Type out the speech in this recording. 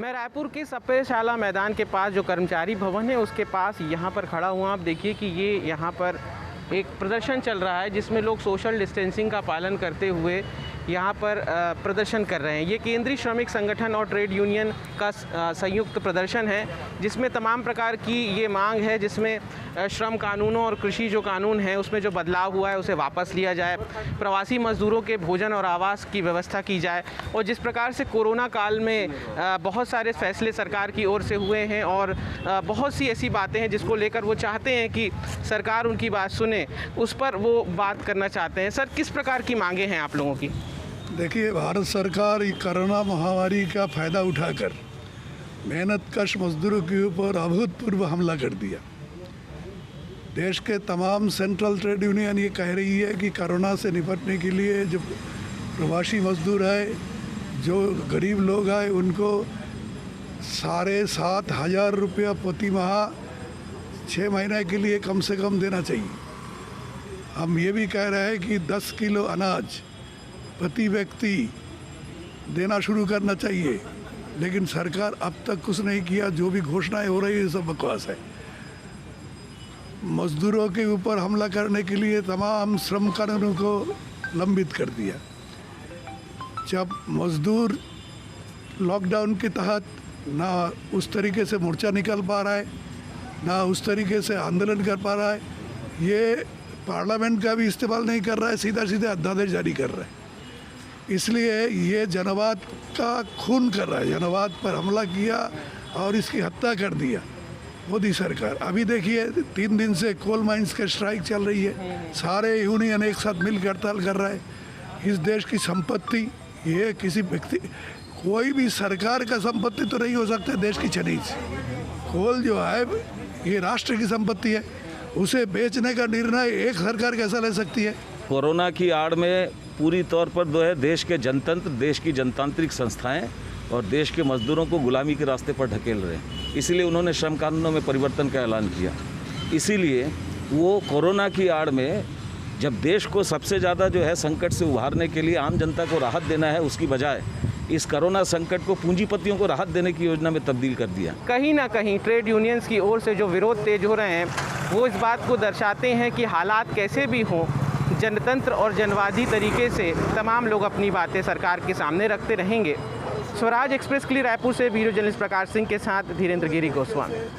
मैं रायपुर के सप्रेशाला मैदान के पास जो कर्मचारी भवन है उसके पास यहाँ पर खड़ा हुआ। आप देखिए कि ये यहाँ पर एक प्रदर्शन चल रहा है जिसमें लोग सोशल डिस्टेंसिंग का पालन करते हुए यहाँ पर प्रदर्शन कर रहे हैं। ये केंद्रीय श्रमिक संगठन और ट्रेड यूनियन का संयुक्त प्रदर्शन है जिसमें तमाम प्रकार की ये मांग है, जिसमें श्रम कानूनों और कृषि जो कानून है उसमें जो बदलाव हुआ है उसे वापस लिया जाए, प्रवासी मजदूरों के भोजन और आवास की व्यवस्था की जाए। और जिस प्रकार से कोरोना काल में बहुत सारे फैसले सरकार की ओर से हुए हैं और बहुत सी ऐसी बातें हैं जिसको लेकर वो चाहते हैं कि सरकार उनकी बात सुने, उस पर वो बात करना चाहते हैं। सर, किस प्रकार की मांगे हैं आप लोगों की? देखिए, भारत सरकार कोरोना महामारी का फ़ायदा उठाकर मेहनतकश मजदूरों के ऊपर अभूतपूर्व हमला कर दिया। देश के तमाम सेंट्रल ट्रेड यूनियन ये कह रही है कि कोरोना से निपटने के लिए जो प्रवासी मजदूर है, जो गरीब लोग हैं, उनको 7,500 रुपया प्रति माह 6 महीने के लिए कम से कम देना चाहिए। हम ये भी कह रहे हैं कि 10 किलो अनाज प्रति व्यक्ति देना शुरू करना चाहिए, लेकिन सरकार अब तक कुछ नहीं किया। जो भी घोषणाएं हो रही है सब बकवास है। मजदूरों के ऊपर हमला करने के लिए तमाम श्रम कानूनों को लंबित कर दिया। जब मजदूर लॉकडाउन के तहत ना उस तरीके से मोर्चा निकल पा रहा है, ना उस तरीके से आंदोलन कर पा रहा है, ये पार्लियामेंट का भी इस्तेमाल नहीं कर रहा है, सीधा सीधा अध्यादेश जारी कर रहा है। इसलिए ये जनवाद का खून कर रहा है, जनवाद पर हमला किया और इसकी हत्या कर दिया मोदी सरकार। अभी देखिए 3 दिन से कोल माइंस का स्ट्राइक चल रही है, सारे यूनियन एक साथ मिलकर हड़ताल कर रहा है। इस देश की संपत्ति ये किसी व्यक्ति, कोई भी सरकार का संपत्ति तो नहीं हो सकता देश की खनिज। कोल जो है ये राष्ट्र की संपत्ति है, उसे बेचने का निर्णय एक सरकार कैसा ले सकती है? कोरोना की आड़ में पूरी तौर पर जो है देश के जनतंत्र, देश की जनतांत्रिक संस्थाएं और देश के मजदूरों को गुलामी के रास्ते पर ढकेल रहे हैं। इसीलिए उन्होंने श्रम कानूनों में परिवर्तन का ऐलान किया। इसीलिए वो कोरोना की आड़ में जब देश को सबसे ज़्यादा जो है संकट से उभारने के लिए आम जनता को राहत देना है, उसकी बजाय इस कोरोना संकट को पूंजीपतियों को राहत देने की योजना में तब्दील कर दिया। कहीं ना कहीं ट्रेड यूनियंस की ओर से जो विरोध तेज हो रहे हैं वो इस बात को दर्शाते हैं कि हालात कैसे भी हों, जनतंत्र और जनवादी तरीके से तमाम लोग अपनी बातें सरकार के सामने रखते रहेंगे। स्वराज एक्सप्रेस के लिए रायपुर से वीडियो जर्नलिस्ट प्रकाश सिंह के साथ धीरेन्द्र गिरी गोस्वामी।